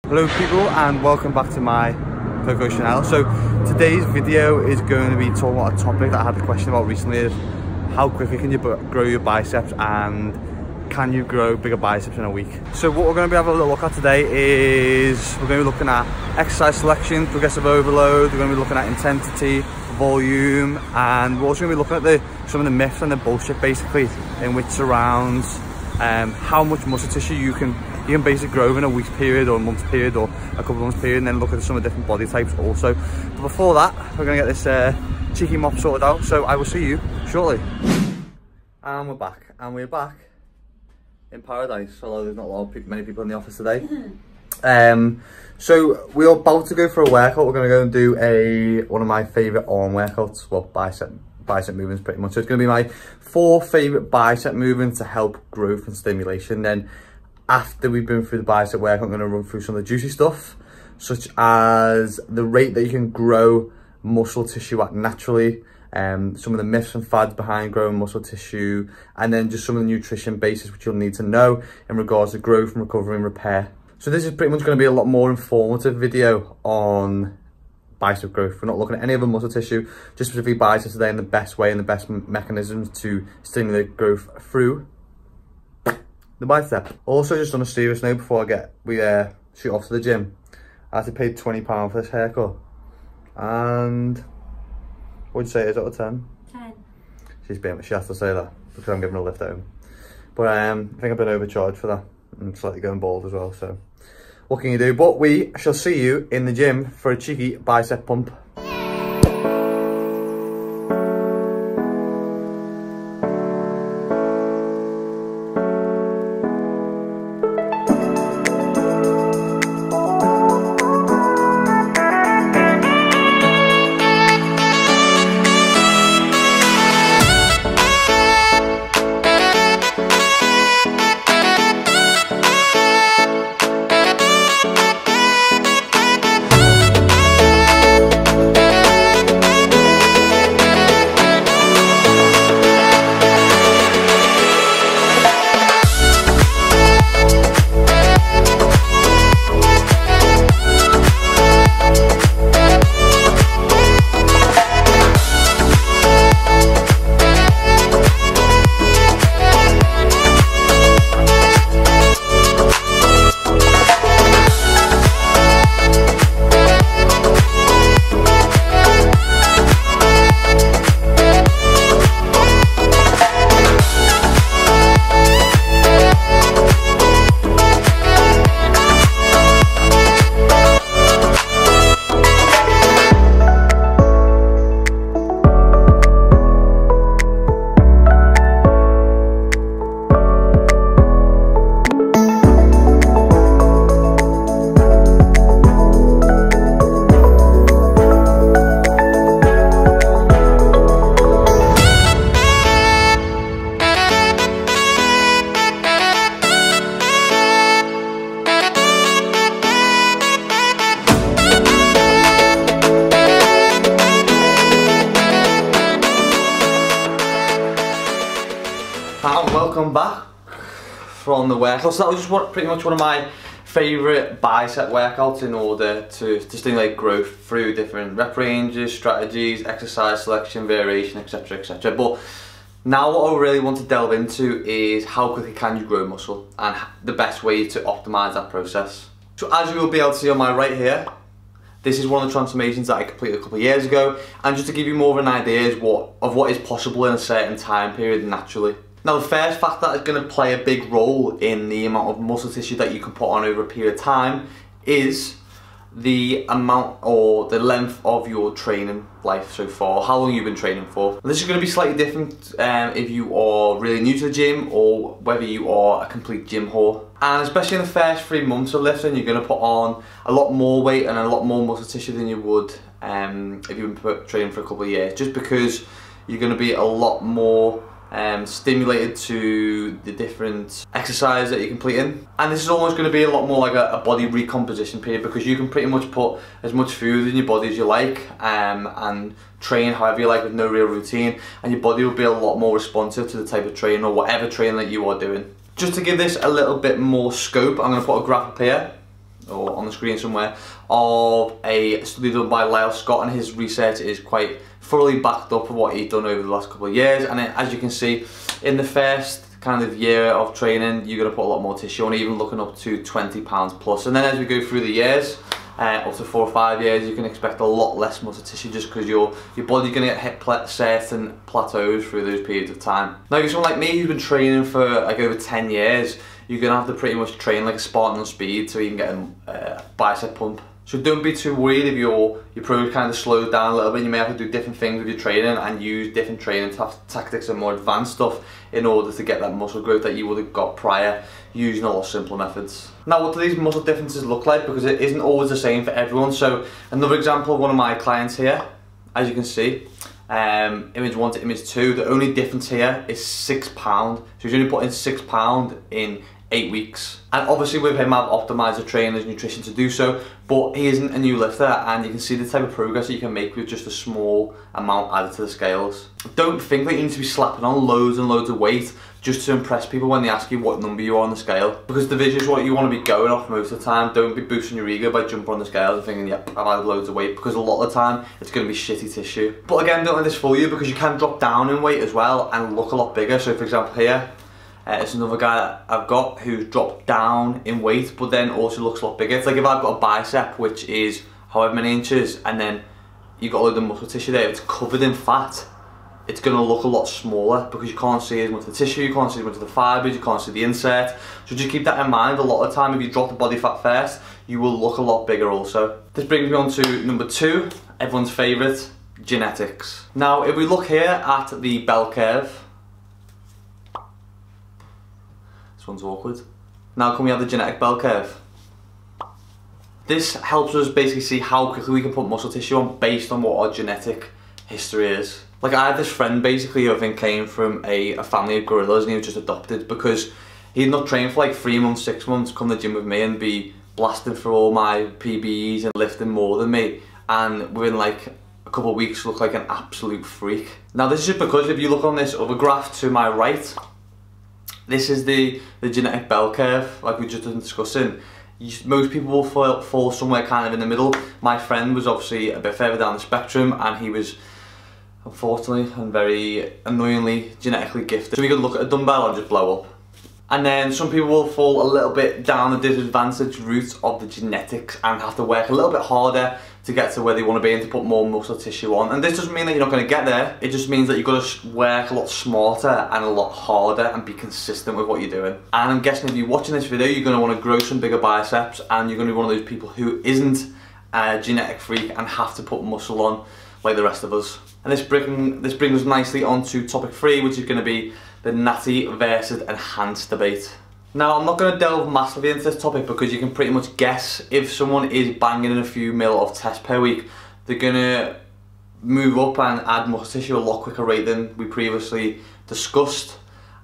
Hello people and welcome back to my Coco channel. So today's video is going to be talking about a topic that I had a question about recently, is how quickly can you grow your biceps and can you grow bigger biceps in a week? So what we're going to be having a little look at today is we're going to be looking at exercise selection, progressive overload, we're going to be looking at intensity, volume, and we're also going to be looking at some of the myths and the bullshit basically in which surrounds how much muscle tissue you can basically grow in a week's period or a month's period or a couple of months period, and then look at some of the different body types also. But before that, we're going to get this cheeky mop sorted out, so I will see you shortly. And we're back in paradise, although there's not many people in the office today. So we're about to go for a workout. We're going to go and do one of my favourite arm workouts, well, bicep movements pretty much. So it's going to be my 4 favourite bicep movements to help growth and stimulation. Then after we've been through the bicep workout, I'm going to run through some of the juicy stuff, such as the rate that you can grow muscle tissue at naturally, some of the myths and fads behind growing muscle tissue, and then just some of the nutrition basis which you'll need to know in regards to growth and recovery and repair. So this is pretty much going to be a lot more informative video on bicep growth. We're not looking at any other muscle tissue, just specifically biceps today, and the best way and the best mechanisms to stimulate growth through the bicep. Also, just on a serious note, before we shoot off to the gym, I actually paid £20 for this haircut. And what'd you say it is out of 10? 10. She has to say that because I'm giving her a lift home. But I think I've been overcharged for that. I'm slightly going bald as well, so what can you do? But we shall see you in the gym for a cheeky bicep pump. Welcome back from the workout. So that was just pretty much one of my favourite bicep workouts in order to stimulate growth through different rep ranges, strategies, exercise selection, variation, etc, etc. But now what I really want to delve into is how quickly can you grow muscle and the best way to optimise that process. So as you will be able to see on my right here, this is one of the transformations that I completed a couple of years ago, and just to give you more of an idea of what is possible in a certain time period naturally. Now the first fact that is going to play a big role in the amount of muscle tissue that you can put on over a period of time is the amount or the length of your training life so far, how long you've been training for. And this is going to be slightly different if you are really new to the gym or whether you are a complete gym whore. And especially in the first 3 months of lifting, you're going to put on a lot more weight and a lot more muscle tissue than you would if you've been training for a couple of years, just because you're going to be a lot more stimulated to the different exercises that you're completing. And this is almost going to be a lot more like a body recomposition period, because you can pretty much put as much food in your body as you like and train however you like with no real routine, and your body will be a lot more responsive to the type of training or whatever training that you are doing. Just to give this a little bit more scope, I'm going to put a graph up here or on the screen somewhere, of a study done by Lyle Scott, and his research is quite thoroughly backed up of what he's done over the last couple of years. And then, as you can see, in the first kind of year of training, you're going to put a lot more tissue on, even looking up to 20 pounds plus. And then as we go through the years, up to 4 or 5 years, you can expect a lot less muscle tissue, just because your body's going to hit certain plateaus through those periods of time. Now, if you're someone like me who's been training for like over 10 years, you're going to have to pretty much train like a Spartan on speed to even get a bicep pump. So don't be too worried if your progress kind of slows down a little bit. You may have to do different things with your training and use different training tactics and more advanced stuff in order to get that muscle growth that you would have got prior using a lot simpler methods. Now, what do these muscle differences look like? Because it isn't always the same for everyone. So another example of one of my clients here, as you can see, image 1 to image 2, the only difference here is £6. So he's only putting £6 in 8 weeks. And obviously with him, I've optimised the trainer's nutrition to do so, but he isn't a new lifter, and you can see the type of progress that you can make with just a small amount added to the scales. Don't think that you need to be slapping on loads and loads of weight just to impress people when they ask you what number you are on the scale, because the vision is what you want to be going off most of the time. Don't be boosting your ego by jumping on the scales and thinking, yep, I've added loads of weight, because a lot of the time it's going to be shitty tissue. But again, don't let this fool you, because you can drop down in weight as well and look a lot bigger. So for example here, it's another guy that I've got who's dropped down in weight, but then also looks a lot bigger. It's like if I've got a bicep which is however many inches, and then you've got a load of muscle tissue there, if it's covered in fat, it's going to look a lot smaller, because you can't see as much of the tissue, you can't see as much of the fibres, you can't see the insert. So just keep that in mind. A lot of the time, if you drop the body fat first, you will look a lot bigger also. This brings me on to number 2, everyone's favourite, genetics. Now, if we look here at the bell curve, one's awkward. Now can we have the genetic bell curve? This helps us basically see how quickly we can put muscle tissue on based on what our genetic history is. Like, I had this friend basically who I think came from a family of gorillas, and he was just adopted because he'd not trained for like 3 months, 6 months, come to the gym with me and be blasting through all my PBs and lifting more than me, and within like a couple of weeks look like an absolute freak. Now this is just because if you look on this other graph to my right, this is the genetic bell curve, like we just been discussing. Most people will fall somewhere kind of in the middle. My friend was obviously a bit further down the spectrum, and he was unfortunately and very annoyingly genetically gifted. So we could look at a dumbbell and just blow up. And then some people will fall a little bit down the disadvantaged route of the genetics and have to work a little bit harder to get to where they want to be and to put more muscle tissue on. And this doesn't mean that you're not going to get there. It just means that you've got to work a lot smarter and a lot harder and be consistent with what you're doing. And I'm guessing if you're watching this video, you're going to want to grow some bigger biceps, and you're going to be one of those people who isn't a genetic freak and have to put muscle on like the rest of us. And this brings us nicely on to topic 3, which is going to be the natty versus enhanced debate. Now, I'm not going to delve massively into this topic because you can pretty much guess if someone is banging in a few mil of test per week, they're going to move up and add muscle tissue at a lot quicker rate than we previously discussed.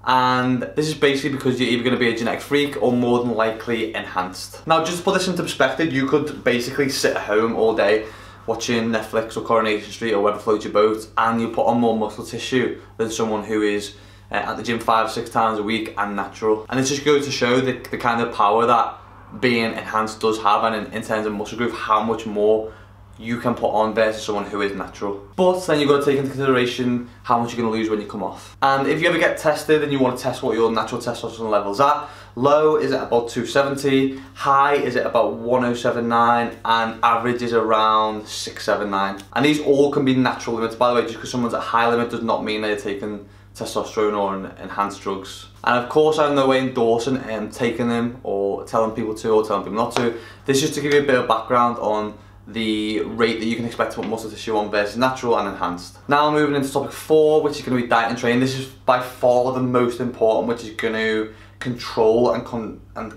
And this is basically because you're either going to be a genetic freak or more than likely enhanced. Now, just to put this into perspective, you could basically sit at home all day watching Netflix or Coronation Street or whatever floats your boat, and you put on more muscle tissue than someone who is at the gym 5 or 6 times a week and natural. And it just goes to show the kind of power that being enhanced does have, and in terms of muscle growth, how much more you can put on versus someone who is natural. But then you've got to take into consideration how much you're going to lose when you come off. And if you ever get tested and you want to test what your natural testosterone level's at, low is at about 270, high is at about 1079, and average is around 679. And these all can be natural limits, by the way. Just because someone's at a high limit does not mean they're taking testosterone or enhanced drugs. And of course, I'm no way endorsing taking them or telling people to or telling people not to. This is just to give you a bit of background on the rate that you can expect to put muscle tissue on versus natural and enhanced. Now moving into topic 4, which is going to be diet and training. This is by far the most important, which is going to control and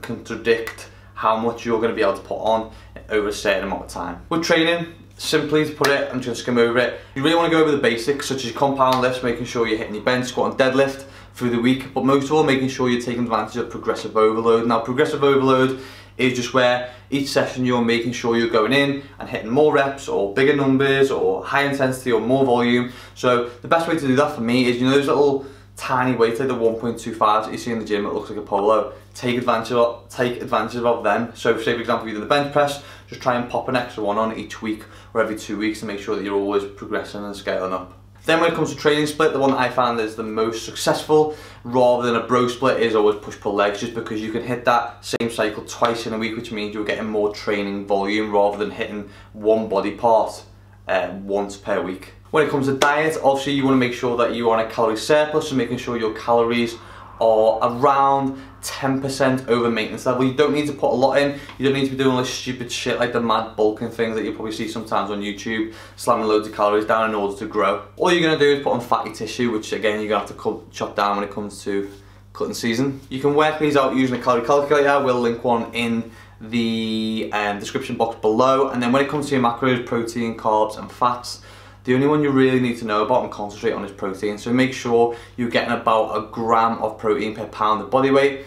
contradict how much you're going to be able to put on over a certain amount of time. With training, simply to put it, I'm just going to skim over it. You really want to go over the basics, such as compound lifts, making sure you're hitting your bench, squat and deadlift through the week, but most of all making sure you're taking advantage of progressive overload. Now, progressive overload is just where each session you're making sure you're going in and hitting more reps or bigger numbers or high intensity or more volume. So the best way to do that for me is, you know, those little tiny weights like the 1.25s that you see in the gym that looks like a polo, take advantage of them. So say for example you're doing the bench press, just try and pop an extra one on each week or every 2 weeks to make sure that you're always progressing and scaling up. Then when it comes to training split, the one that I found is the most successful rather than a bro split is always push-pull legs, just because you can hit that same cycle twice in a week, which means you're getting more training volume rather than hitting one body part once per week. When it comes to diet, obviously you want to make sure that you're on a calorie surplus, so making sure your calories are around 10% over maintenance level. You don't need to put a lot in. You don't need to be doing all this stupid shit like the mad bulking things that you probably see sometimes on YouTube, slamming loads of calories down in order to grow. All you're going to do is put on fatty tissue, which again you're going to have to chop down when it comes to cutting season. You can work these out using a calorie calculator. We'll link one in the description box below. And then when it comes to your macros, protein, carbs and fats, the only one you really need to know about and concentrate on is protein. So make sure you're getting about 1 gram of protein per pound of body weight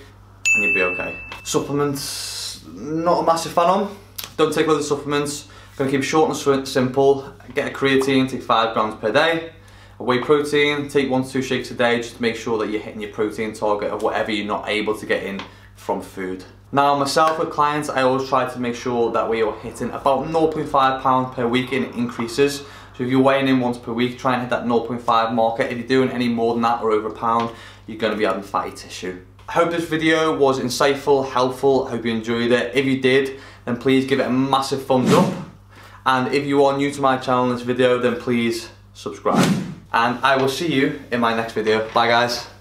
and you'll be okay. Supplements, not a massive fan on. Don't take loads of supplements. Gonna keep it short and simple. Get a creatine, take 5 grams per day. A whey protein, take 1 to 2 shakes a day just to make sure that you're hitting your protein target of whatever you're not able to get in from food. Now myself with clients, I always try to make sure that we are hitting about 0.5 pounds per week in increases. So if you're weighing in once per week, try and hit that 0.5 marker. If you're doing any more than that or over a pound, you're going to be having fatty tissue. I hope this video was insightful, helpful. I hope you enjoyed it. If you did, then please give it a massive thumbs up. And if you are new to my channel in this video, then please subscribe. And I will see you in my next video. Bye guys.